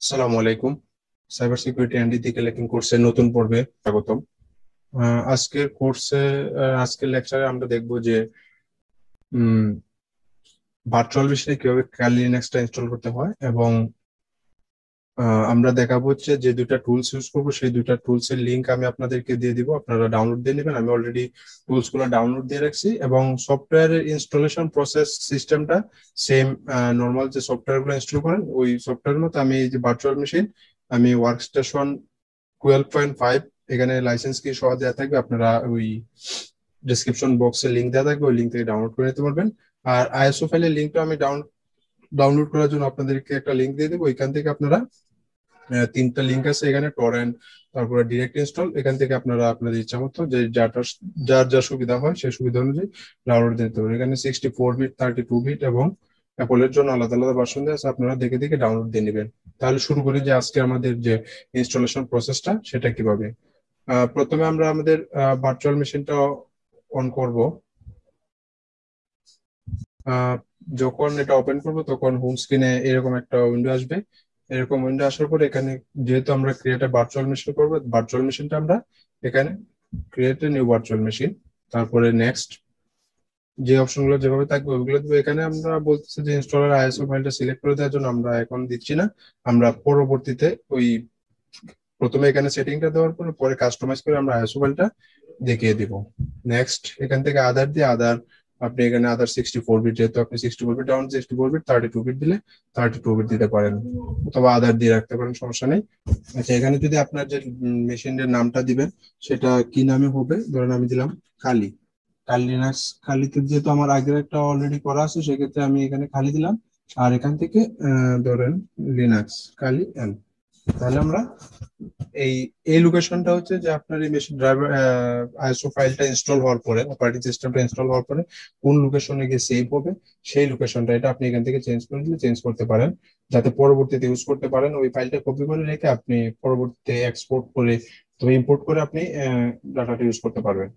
আসসালামু আলাইকুম। Cyber security and ethical hacking কোর্সের নতুন পর্বে স্বাগতম। আজকের কোর্সে আজকের লেকচারে আমরা দেখব যে ভার্চুয়াল মেশিনে কিভাবে কালি লিনাক্সটা ইনস্টল করতে হয়, এবং আমরা দেখাবো হচ্ছে যে দুইটা টুলস ইউজ করবো, সেই দুইটা টুলস এর লিংক আমি আপনাদেরকে দিয়ে দিব, আপনারা ডাউনলোড দিয়ে নেবেন। আমি অলরেডি টুলস গুলো ডাউনলোড দিয়ে রাখছি, এবং সফটওয়্যারের ইনস্টলেশন প্রসেস সিস্টেমটা সেম নর্মাল যে সফটওয়্যার গুলো ইনস্টল করেন ওই সফটওয়্যার মতো। আমি এই যে ভার্চুয়াল মেশিন, আমি ওয়ার্কস্টেশন 12.5 এখানে লাইসেন্স কি সহ দেওয়া থাকবে, আপনারা ওই ডিসক্রিপশন বক্সে লিংক দেওয়া থাকবে, ওই লিঙ্ক থেকে ডাউনলোড করে নিতে পারবেন। আর আইএসও ফাইলের লিঙ্কটা আমি ডাউনলোড করার জন্য আপনাদেরকে একটা লিঙ্ক দিয়ে দেবো। এখান থেকে আপনারা তিনটা লিঙ্ক আছে এখানে, টরেন্ট, তারপরে ডিরেক্ট ইনস্টল। এখান থেকে আপনারা আপনাদের ইচ্ছা মতো যে যার যা সুবিধা হয় সেই সুবিধা অনুযায়ী ডাউনলোড দিতে পারবেন। এখানে 64 বিট, 32 বিট এবং অ্যাপলের জন্য আলাদা আলাদা ভার্সন দেওয়া আছে, আপনারা দেখে দেখে ডাউনলোড দিয়ে নেবেন। তাহলে শুরু করি যে আজকে আমাদের যে ইনস্টলেশন প্রসেসটা সেটা কিভাবে। প্রথমে আমরা আমাদের ভার্চুয়াল মেশিনটা অন করব। আহ, যখন এটা ওপেন করব তখন হোম স্ক্রিনে এরকম একটা উইন্ডো আসবে। এরকম উইন্ডো আসার পরে এখানে যেহেতু আমরা ক্রিয়েট ভার্চুয়াল মেশিন করবো, ভার্চুয়াল মেশিনটা আমরা এখানে create a new virtual machine, তারপরে নেক্সট যে অপশনগুলো যেভাবে থাকবে ওইগুলো দেবো। এখানে আমরা বলতেছি যে ইনস্টলার আইএসও ফাইলটা সিলেক্ট করে দেওয়ার জন্য, আমরা এখন দিচ্ছি না, আমরা পরবর্তীতে ওই প্রথমে এখানে সেটিংটা দেওয়ার পরে পরে কাস্টমাইজ করে আমরা আইএসও ফাইলটা দেখিয়ে দিব। নেক্সট এখান থেকে আদার দিয়ে আদার, আপনি এখানে আদার 64 বিট, যেহেতু আপনি 64 বিট ডাউন, 64 বিট, 32 বিট দিলে 32 বিট দিতে পারেন, অথবা আদার দিয়ে রাখতে পারেন, সমস্যা নেই। আচ্ছা, এখানে যদি আপনার যে মেশিনের নামটা দিবেন সেটা কি নামে হবে, ধরেন আমি দিলাম কালি, কালি লিনাক্স। কালিতে যেহেতু আমার আগের একটা অলরেডি করা আছে সেক্ষেত্রে আমি এখানে খালি দিলাম। আর এখান থেকে ধরেন লিনাক্স কালি এল। তাহলে আমরা এই এই লোকেশনটা হচ্ছে যে আপনার এই মেশিন ড্রাইভার আইএসও ফাইলটা ইনস্টল হওয়ার পরে, অপারেটিং সিস্টেমটা ইনস্টল হওয়ার পরে কোন লোকেশনে গিয়ে সেভ হবে সেই লোকেশনটা, এটা আপনি এখান থেকে চেঞ্জ করে দিলে চেঞ্জ করতে পারেন, যাতে পরবর্তীতে ইউজ করতে পারেন। ওই ফাইলটা কপি করে রেখে আপনি পরবর্তীতে এক্সপোর্ট করে তবে ইম্পোর্ট করে আপনি ডাটাটা ইউজ করতে পারবেন।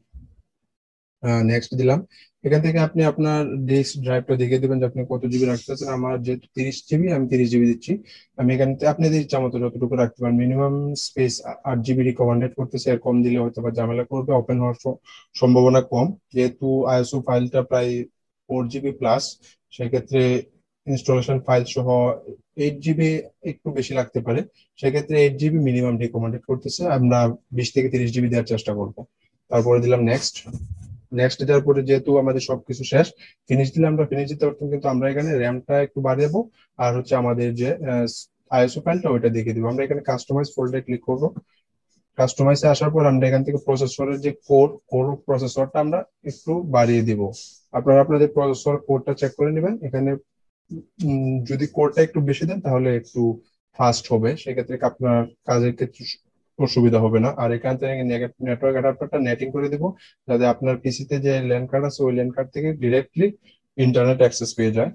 নেক্সট দিলাম। এখান থেকে আপনি আপনার ডিস্ক ড্রাইভটা দেখিয়ে দেবেন যে আপনি কত জিবি রাখতে চাচ্ছেন। আমার যেহেতু 30 জিবি, আমি 30 জিবি দিচ্ছি। আমি এখান থেকে আপনাদের ইচ্ছা মতো যতটুকু রাখতে পারেন। মিনিমাম স্পেস 8 জিবি রিকমেন্ডেড করতেছে, আর কম দিলে হয়তো বা ঝামেলা করবে, ওপেন হওয়ার সম্ভাবনা কম। যেহেতু আইএসও ফাইলটা প্রায় 4 জিবি প্লাস, সেক্ষেত্রে ইনস্টলেশন ফাইল সহ 8 জিবি একটু বেশি লাগতে পারে। সেক্ষেত্রে 8 জিবি মিনিমাম রিকমেন্ডেড করতেছে, আমরা 20 থেকে 30 জিবি দেওয়ার চেষ্টা করবো। তারপরে দিলাম নেক্সট। নেক্সট দেওয়ার পরে যেহেতু আমাদের সবকিছু শেষ, ফিনিশ দিলে আমরা ফিনিশ দিতে পারতাম, কিন্তু আমরা এখানে র্যামটা একটু বাড়িয়ে দেবো, আর হচ্ছে আমাদের যে আইএসও ফাইলটা ওইটা দেখিয়ে দিব। আমরা এখানে কাস্টমাইজ ফোল্ডারে ক্লিক করবো। কাস্টমাইজে আসার পর আমরা এখান থেকে প্রসেসরের যে কোর প্রসেসরটা আমরা একটু বাড়িয়ে দিব। আপনারা আপনাদের প্রসেসর কোডটা চেক করে নেবেন। এখানে যদি কোডটা একটু বেশি দেন তাহলে একটু ফাস্ট হবে, সেক্ষেত্রে আপনার কাজের ক্ষেত্রে অসুবিধা হবে না। আর এখান থেকে নেটওয়ার্ক অ্যাডাপ্টারটা নেটিং করে দিব, যাতে আপনার পিসিতে যে ল্যান কার্ড আছে ওই ল্যান কার্ড থেকে ডিরেক্টলি ইন্টারনেট অ্যাক্সেস পেয়ে যায়।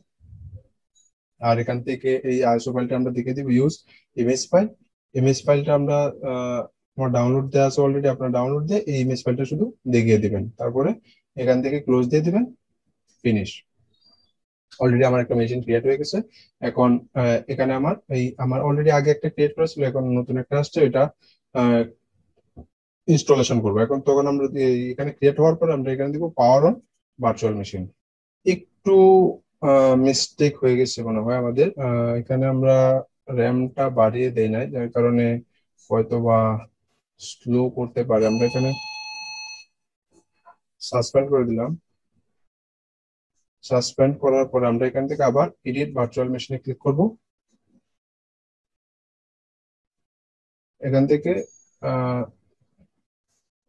আর এখান থেকে এই আইএসও ফাইলটা আমরা দেখে দিব ইউজ ইমেজ ফাইল। ইমেজ ফাইলটা আমরা আমার ডাউনলোড দেওয়া আছে অলরেডি, আপনার ডাউনলোড দিয়ে এই ইমেজ ফাইলটা শুধু দেখিয়ে দিবেন, তারপরে এখান থেকে ক্লোজ দিয়ে দিবেন, ফিনিশ। অলরেডি আমার একটা মেশিন ক্রিয়েট হয়ে গেছে। এখন এখানে আমার অলরেডি আগে একটা ক্রিয়েট করা ছিল, এখন নতুন একটা আসছে, এটা ইনস্টলেশন করবো। এখন তখন আমরা এখানে ক্রিয়েট হওয়ার পর আমরা এখানে দিব পাওয়ার অন ভার্চুয়াল মেশিন। একটু মিস্টেক হয়ে গেছে মনে হয় আমাদের, এখানে আমরা র্যামটা বাড়িয়ে দেই নাই, যার কারণে হয়তো বা স্লো করতে পারে। আমরা এখানে সাসপেন্ড করে দিলাম। সাসপেন্ড করার পর আমরা এখান থেকে আবার এডিট ভার্চুয়াল মেশিনে ক্লিক করব। এখান থেকে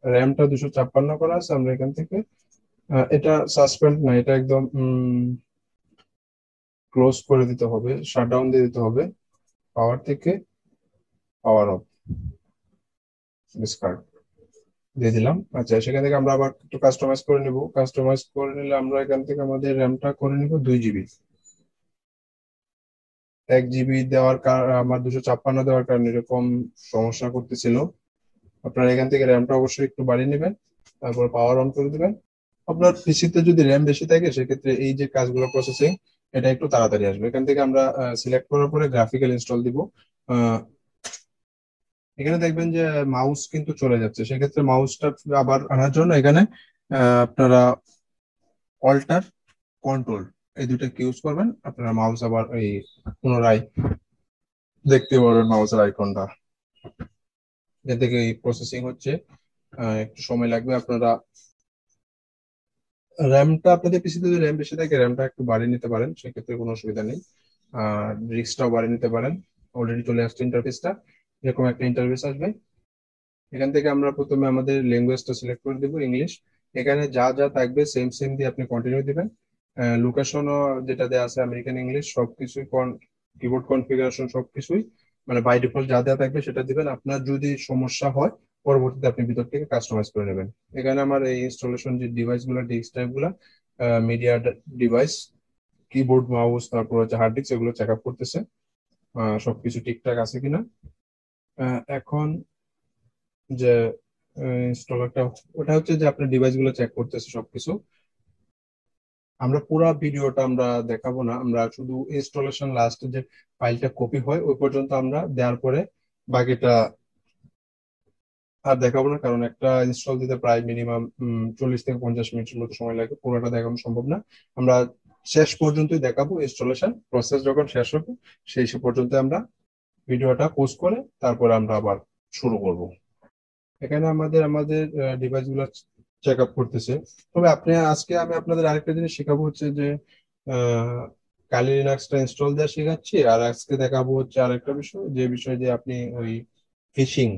র্যামটা 256 করা আছে, আমরা এখান থেকে এটা সাসপেন্ড না, এটা একদম ক্লোজ করে দিতে হবে, শাটডাউন দিয়ে দিতে হবে। পাওয়ার থেকে পাওয়ার অফ, ডিসকার্ড দিয়ে দিলাম। আচ্ছা, সেখান থেকে আমরা আবার একটু কাস্টমাইজ করে নিব। কাস্টমাইজ করে নিলে আমরা এখান থেকে আমাদের র্যামটা করে নিব 2 জিবি। 1 জিবি দেওয়ার আমার 256 দেওয়ার কারণে এরকম সমস্যা করতেছিল। আপনারা এখান থেকে র্যামটা অবশ্যই একটু বাড়িয়ে নেবেন, তারপর পাওয়ার অন করে দিবেন। আপনার পিসিতে যদি র্যাম বেশি থাকে সেক্ষেত্রে এই যে কাজগুলো প্রসেসিং এটা একটু তাড়াতাড়ি আসবে। এখান থেকে আমরা সিলেক্ট করার পরে গ্রাফিক্যাল ইনস্টল দিব। এখানে দেখবেন যে মাউস কিন্তু চলে যাচ্ছে, সেক্ষেত্রে মাউসটা আবার আনার জন্য এখানে আপনারা অল্টার কন্ট্রোল এই দুটো ইউজ করবেন, আপনারা মাউস আবার এই পুনরায় দেখতে পারবেন মাউসের আইকনটা। এর থেকে প্রসেসিং হচ্ছে, একটু সময় লাগবে। আপনারা র্যামটা, আপনাদের পিসিতে যদি র্যাম বেশি থাকে র্যামটা একটু বাড়িয়ে নিতে পারেন, সেক্ষেত্রে কোনো অসুবিধা নেই। আর রিক্সটাও বাড়িয়ে নিতে পারেন। অলরেডি চলে আসছে ইন্টারফেসটা, এরকম একটা ইন্টারফেস আসবে। এখান থেকে আমরা প্রথমে আমাদের ল্যাঙ্গুয়েজটা সিলেক্ট করে দেবো ইংলিশ। এখানে যা যা থাকবে সেম সেম দিয়ে আপনি কন্টিনিউ দিবেন। লোকেশনও যেটা দেওয়া আছে আমেরিকান ইংলিশ, সবকিছুই কিবোর্ড কনফিগারেশন সবকিছুই মানে বাই ডিফল্ট যা দেওয়া থাকবে সেটা দিবেন। আপনার যদি সমস্যা হয় পরবর্তীতে আপনি ভিতর থেকে কাস্টমাইজ করে নেবেন। এখানে আমার এই ইনস্টলেশন যে ডিভাইস গুলো, ডিস্ক টাইপ গুলা, মিডিয়া ডিভাইস, কিবোর্ড মাউস, তারপর হচ্ছে হার্ড ডিস্ক, এগুলো চেক আপ করতেছে সবকিছু ঠিকঠাক আছে কিনা। এখন যে ইনস্টলারটা, ওটা হচ্ছে যে আপনার ডিভাইস গুলো চেক করতেছে সবকিছু। আমরা পুরো ভিডিওটা আমরা দেখাবো না, আমরা শুধু ইনস্টলেশন লাস্ট যে ফাইলটা কপি হয় ওই পর্যন্ত আমরা দেওয়ার পরে বাকিটা আর দেখাবো না, কারণ একটা ইনস্টল দিতে প্রায় মিনিমাম 40 থেকে 50 মিনিটের মতো সময় লাগে, পুরোটা দেখানো সম্ভব না। আমরা শেষ পর্যন্তই দেখাবো, ইনস্টলেশন প্রসেস যখন শেষ হবে সেই সে পর্যন্ত আমরা ভিডিওটা পোস্ট করে তারপরে আমরা আবার শুরু করব। এখানে আমাদের আমাদের ডিভাইস গুলো চেক আপ করতেছে। তবে আপনি আজকে আমি আপনাদের আরেকটা জিনিস শেখাবো, হচ্ছে যে কালি লিনাক্সটা ইনস্টল দেওয়া শেখাচ্ছি। আর আজকে দেখাবো হচ্ছে আরেকটা বিষয়, যে বিষয় যে আপনি ওই ফিশিং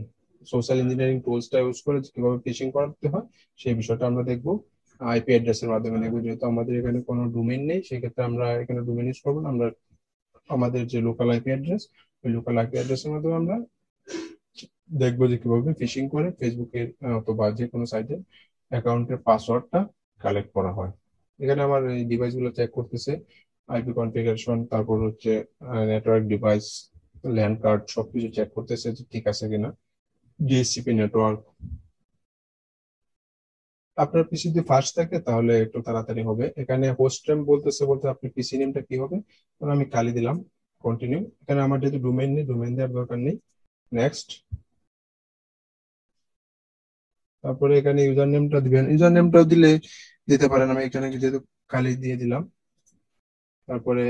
সোশ্যাল ইঞ্জিনিয়ারিং টুলসটা ইউজ করে কিভাবে ফিশিং করাতে হয় সেই বিষয়টা আমরা দেখবো। আইপি অ্যাড্রেসের মাধ্যমে দেখবো, যেহেতু আমাদের এখানে কোনো ডোমেইন নেই সেক্ষেত্রে আমরা এখানে ডোমেইন ইউজ করবো না। আমরা আমাদের যে লোকাল আইপি অ্যাড্রেস, ওই লোকাল আইপি অ্যাড্রেসের মাধ্যমে আমরা দেখবো যে কিভাবে ফিশিং করে ফেসবুকের অথবা যে কোনো সাইটে অ্যাকাউন্টের পাসওয়ার্ডটা কালেক্ট করা হয়। এখানে আমার এই ডিভাইস গুলো চেক করতেছে, আইপি কনফিগারেশন, তারপর হচ্ছে নেটওয়ার্ক ডিভাইস, ল্যান্ড কার্ড, সবকিছু চেক করতেছে যে ঠিক আছে কিনা। ডিএসসিপি নেটওয়ার্ক, আপনার পিসি যদি ফাস্ট থাকে তাহলে একটু তাড়াতাড়ি হবে। এখানে হোস্ট নেম বলতেছে, বলতে আপনি পিসি নেমটা কি হবে, তাহলে আমি কালি দিলাম, কন্টিনিউ। এখানে আমার যেহেতু ডোমেইন নেই, ডোমেইন দেওয়ার দরকার নেই, নেক্সট। তারপরে এখানে ইউজার নেমটা দিবেন, ইউজার নেমটাও দিতে পারেন, আমি এখানে যেহেতু কালি দিয়ে দিলাম। তারপরে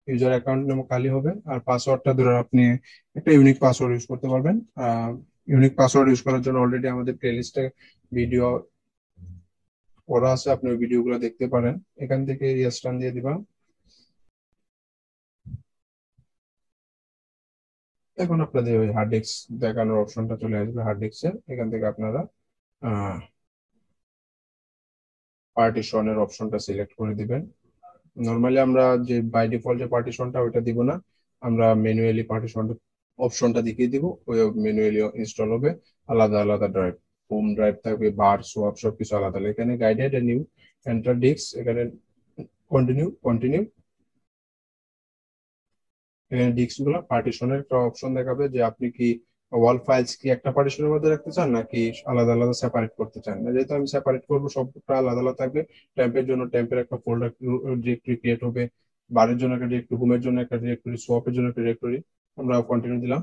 ইউজার অ্যাকাউন্ট নেম কালি হবে, আর পাসওয়ার্ডটা ধরুন আপনি একটা ইউনিক পাসওয়ার্ড ইউজ করতে পারবেন। ইউনিক পাসওয়ার্ড ইউজ করার জন্য অলরেডি আমাদের প্লেলিস্টে ভিডিও করা আছে, আপনি ওই ভিডিওগুলো দেখতে পারেন। এখান থেকে ইয়েস টান দিয়ে দিবা। এখন আপনাদের ওই হার্ড ডিস্ক দেখানোর অপশনটা চলে আসবে, হার্ড ডিস্কের এখান থেকে আপনারা পার্টিশনের অপশনটা সিলেক্ট করে দিবেন। নর্মালি আমরা যে বাই ডিফল্ট যে পার্টিশনটা ওইটা দিব না, আমরা ম্যানুয়ালি পার্টিশন অপশনটা দেখিয়ে দিব, ওই ম্যানুয়ালি ইনস্টল হবে। আলাদা আলাদা ড্রাইভ, হোম ড্রাইভ থাকবে, বার সোয়াপ সবকিছু আলাদা আলাদা। এখানে গাইডেড নিউ এন্টার ডিস্ক, এখানে কন্টিনিউ কন্টিনিউ। এখানে ডিস্ক গুলো পার্টিশনের একটা অপশন দেখাবে যে আপনি কি ওয়াল ফাইলস কি একটা পার্টিশনের মধ্যে রাখতে চান নাকি আলাদা আলাদা সেপারেট করতে চান। যেহেতু আমি সেপারেট করবো, সবটা আলাদা আলাদা থাকবে। ট্যাম্পের জন্য ট্যাম্পের একটা ফোল্ডার ডিরেক্টরি ক্রিয়েট হবে, বারের জন্য একটা ডিরেক্টরি, হোমের জন্য একটা ডিরেক্টরি, সোয়াপের জন্য একটা ডিরেক্টরি। আমরা কন্টিনিউ দিলাম।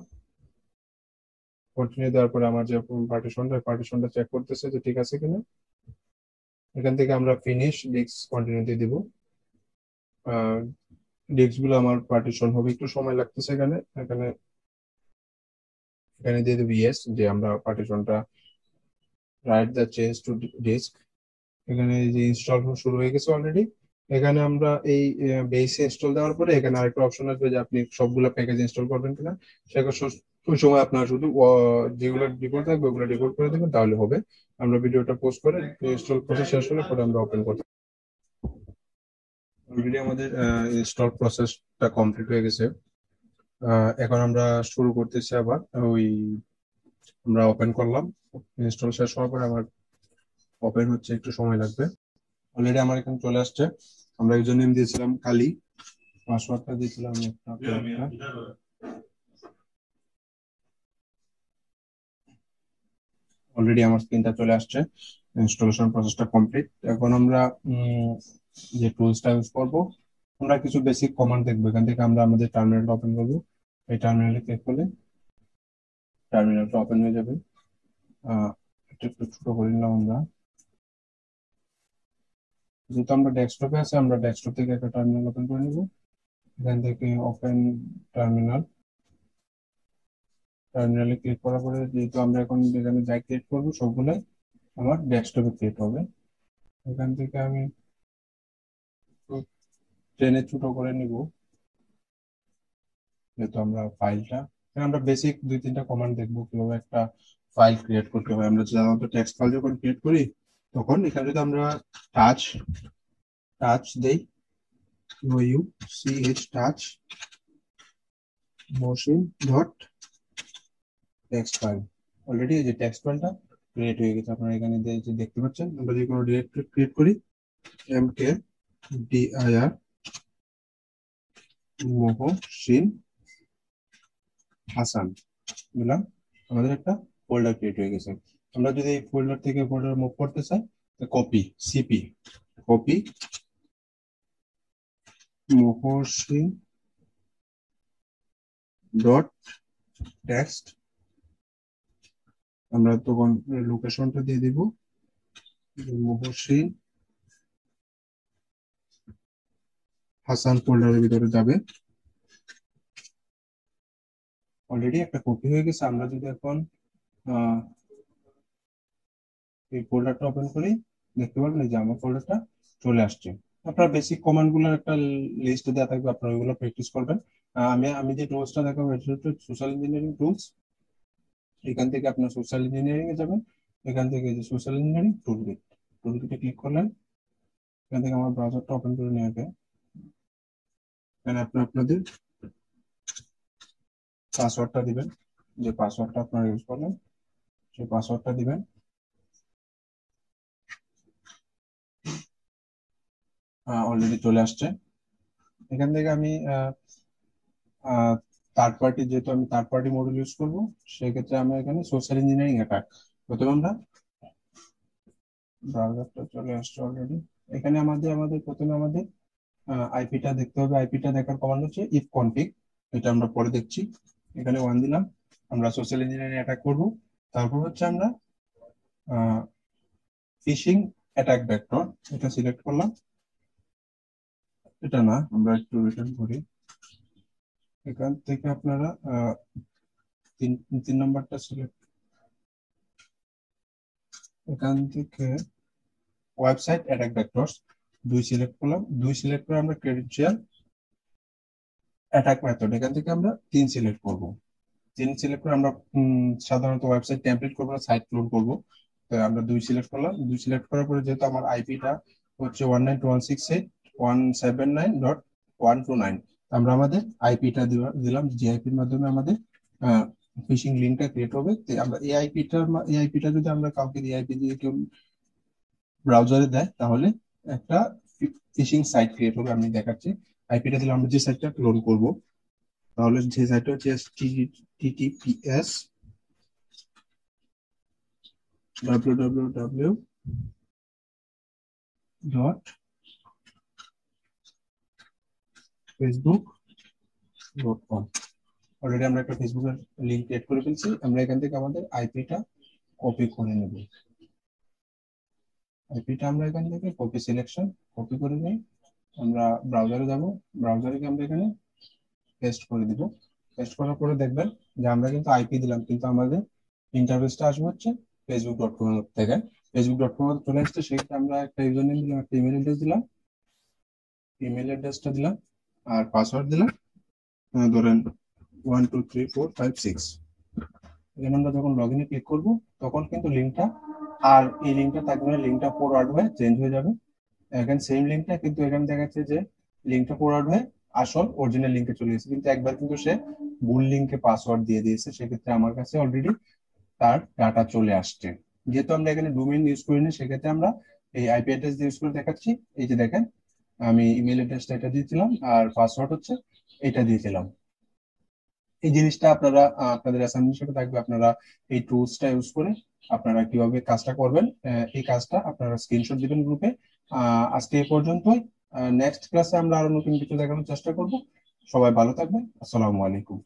কন্টিনিউ দেওয়ার পরে আমার যে পার্টিশনটা চেক করতেছে যে ঠিক আছে কিনা। এখান থেকে আমরা ফিনিশ ডিস্ক কন্টিনিউ দিয়ে দিব। ডিস্ক গুলো আমার পার্টিশন হবে, একটু সময় লাগতেছে। এখানে এখানে এখানে দিয়ে দেবো ইয়েস, যে আমরা পার্টিশনটা write the change to disk. এখানে এই যে ইনস্টল শুরু হয়ে গেছে অলরেডি। এখানে আমরা এই বেস ইনস্টল দেওয়ার পরে এখানে আরেকটা অপশন আসবে যে আপনি সবগুলো প্যাকেজ ইনস্টল করবেন কিনা। সেটা ওই সময় আপনার শুধু যেগুলো ডিফল্ট থাকবে ওগুলো ডিফল্ট করে দেবেন, তাহলে হবে। আমরা ভিডিওটা পোস্ট করে ইনস্টল প্রসেস শেষ হলে পরে আমরা ওপেন করতে। অলরেডি আমাদের ইনস্টল প্রসেসটা কমপ্লিট হয়ে গেছে। এখন আমরা শুরু করতেছি আবার ওই, আমরা ওপেন করলাম। ইনস্টল শেষ হওয়ার পরে আমার ওপেন হচ্ছে, একটু সময় লাগবে। অলরেডি আমার এখানে চলে আসছে। আমরা ইউজার নেম দিয়েছিলাম কালি, পাসওয়ার্ডটা দিয়েছিলাম অলরেডি আমার স্ক্রিনটা চলে আসছে, ইনস্টলেশন প্রসেসটা কমপ্লিট। এখন আমরা যে টুলসটা ইউজ করব, আমরা কিছু বেসিক কমান্ড দেখবো। এখান থেকে আমরা আমাদের টার্মিনালটা ওপেন করবো। এই টার্মিনালে ক্লিক করলে টার্মিনালটা ওপেন হয়ে যাবে। এটা একটু ছোট করে নিলাম আমরা, যেহেতু আমরা ডেস্কটপে আছে আমরা ডেস্কটপ থেকে একটা টার্মিনাল ওপেন করে নিব। এখান থেকে ওপেন টার্মিনাল, টার্মিনালে ক্লিক করার পরে যেহেতু আমরা এখন এখানে যাই ক্রিয়েট করবো সবগুলাই আমার ডেস্কটপে ক্রিয়েট হবে। এখান থেকে আমি টেনে ছোট করে নিব, যেহেতু আমরা ফাইলটা, আমরা বেসিক 2-3টা কমান্ড দেখবো কিভাবে একটা ফাইল ক্রিয়েট করতে হয়। আমরা সাধারণত টেক্সট ফাইল যখন ক্রিয়েট করি তখন এখানে যদি আমরা টাচ টাচ দেই, you see H touch motion dot text file, already এই যে টেক্সট ফাইলটা ক্রিয়েট হয়ে গেছে। আপনারা এখানে যে দেখতে পাচ্ছেন, আমরা যে কোনো ডিরেক্টরি ক্রিয়েট করি MKDIR মোহসিন হাসান দিলাম, আমাদের একটা ফোল্ডার ক্রিয়েট হয়ে গেছে। আমরা যদি এই ফোল্ডার থেকে ফোল্ডার মুভ করতে চাই, copy CP, copy Mohsin dot text, আমরা তখন লোকেশনটা দিয়ে দিব মোহসিন হাসান ফোল্ডারের ভিতরে যাবে। অলরেডি একটা কপি হয়ে গেছে। আমরা যদি এখন এই ফোল্ডারটা ওপেন করি, দেখতে পারবেন যে আমার ফোল্ডারটা চলে আসছে। আপনার বেসিক কমান্ড গুলোর একটা লিস্ট দেওয়া থাকবে, আপনারা ওইগুলো প্র্যাকটিস করবেন। আমি আমি যে টুলসটা দেখাবো এটা হচ্ছে সোশ্যাল ইঞ্জিনিয়ারিং টুলস। এখান থেকে আপনার সোশ্যাল ইঞ্জিনিয়ারিং এ যাবেন, এখান থেকে যে সোশ্যাল ইঞ্জিনিয়ারিং টুলকিট, টুলকিটে ক্লিক করলেন। এখান থেকে আমার ব্রাউজারটা ওপেন করে নিয়ে আসবে। এখানে আপনাদের পাসওয়ার্ডটা দিবেন, যে পাসওয়ার্ডটা আপনারা ইউজ করলেন সেই পাসওয়ার্ডটা দিবেন। অলরেডি চলে আসছে। এখান থেকে আমি থার্ড পার্টি, যেহেতু আমি থার্ড পার্টি মডেল ইউজ করবো সেক্ষেত্রে আমরা এখানে সোশ্যাল ইঞ্জিনিয়ারিং অ্যাটাক, প্রথমে আমরা ব্রাউজারটা চলে আসছে অলরেডি। এখানে আমাদের প্রথমে আমাদের আইপিটা দেখতে হবে। আইপিটা দেখার কমান্ড হচ্ছে ইফ কনফিগ, এটা আমরা পরে দেখছি। এখানে 1 দিলাম, আমরা সোশ্যাল ইঞ্জিনিয়ারিং অ্যাটাক করব। তারপর হচ্ছে আমরা ফিশিং অ্যাটাক ভেক্টর, এটা সিলেক্ট করলাম। এটা না, আমরা একটু রিটার্ন করি। এখান থেকে আপনারা তিন তিন নাম্বারটা সিলেক্ট, এখান থেকে ওয়েবসাইট অ্যাটাক ভেক্টরস 2 সিলেক্ট করলাম। 2 সিলেক্ট করে আমরা ক্রেডেনশিয়াল অ্যাটাক মেথড, এখান থেকে আমরা 3 সিলেক্ট করব। 3 সিলেক্ট করে আমরা সাধারণত ওয়েবসাইট টেমপ্লেট করবো না, সাইট লোড করবো। তো আমরা 2 সিলেক্ট করলাম। 2 সিলেক্ট করার পরে যেহেতু আমার আইপিটা হচ্ছে 192.168.179.129, আমরা আমাদের আইপিটা দিলাম, যে আইপির মাধ্যমে আমাদের ফিশিং লিঙ্কটা ক্রিয়েট হবে। তো আমরা এই আইপিটা যদি আমরা কাউকে এই আইপি দিয়ে কেউ ব্রাউজারে দেয় তাহলে একটা ফিশিং সাইট ক্রিয়েট হবে। আমি দেখাচ্ছি, আইপিটা দিলে আমরা যে সাইটটা লোড করব, তাহলে যে সাইটটা হচ্ছে https www.facebook.com। অলরেডি আমরা একটা ফেসবুকের লিংক ক্রিয়েট করে ফেলছি। আমরা এখান থেকে আমাদের আইপিটা কপি করে নেব। আইপিটা আমরা এখান থেকে কপি সিলেকশন কপি করে নিই। আমরা ব্রাউজারে যাব, ব্রাউজারে গিয়ে আমরা এখানে পেস্ট করে দিব। পেস্ট করার পরে দেখবেন যে আমরা কিন্তু আইপি দিলাম, কিন্তু আমাদের ইন্টারফেসটা আসবে হচ্ছে facebook.com থেকে। facebook.com চলে আসছে, সেক্ষেত্রে আমরা একটা ইউজার নেম দিলাম, একটা ইমেল অ্যাড্রেস দিলাম, ইমেল অ্যাড্রেসটা দিলাম আর পাসওয়ার্ড দিলাম, ধরেন 12345 6। এখানে আমরা যখন লগ ইনে ক্লিক করবো তখন কিন্তু লিঙ্কটা আর এই লিঙ্কটা থাকবে না, লিঙ্কটা ফরওয়ার্ড হয়ে চেঞ্জ হয়ে যাবে। এখানে সেম লিঙ্কটা কিন্তু এখানে দেখাচ্ছে যে লিঙ্কটা ফরওয়ার্ড হয়ে আসল অরিজিনাল লিঙ্কে চলে গেছে, কিন্তু একবার কিন্তু সে ভুল লিঙ্কে পাসওয়ার্ড দিয়ে দিয়েছে। সেক্ষেত্রে আমার কাছে অলরেডি তার ডাটা চলে আসছে। যেহেতু আমরা এখানে ডোমেইন ইউজ করিনি, সেক্ষেত্রে আমরা এই আইপি অ্যাড্রেস ইউজ করে দেখাচ্ছি। এই যে দেখেন, আমি ইমেল অ্যাড্রেসটা এটা দিয়েছিলাম আর পাসওয়ার্ড হচ্ছে এটা দিয়েছিলাম। এই জিনিসটা আপনারা আপনাদের অ্যাসাইনমেন্ট হিসেবে থাকবে, আপনারা এই টুলসটা ইউজ করে আপনারা কিভাবে কাজটা করবেন, এই কাজটা আপনারা স্ক্রিনশট দিবেন গ্রুপে। আজকে এই পর্যন্তই। নেক্সট ক্লাসে আমরা আরো নতুন কিছু দেখানোর চেষ্টা করব। সবাই ভালো থাকবেন। আসসালামু আলাইকুম।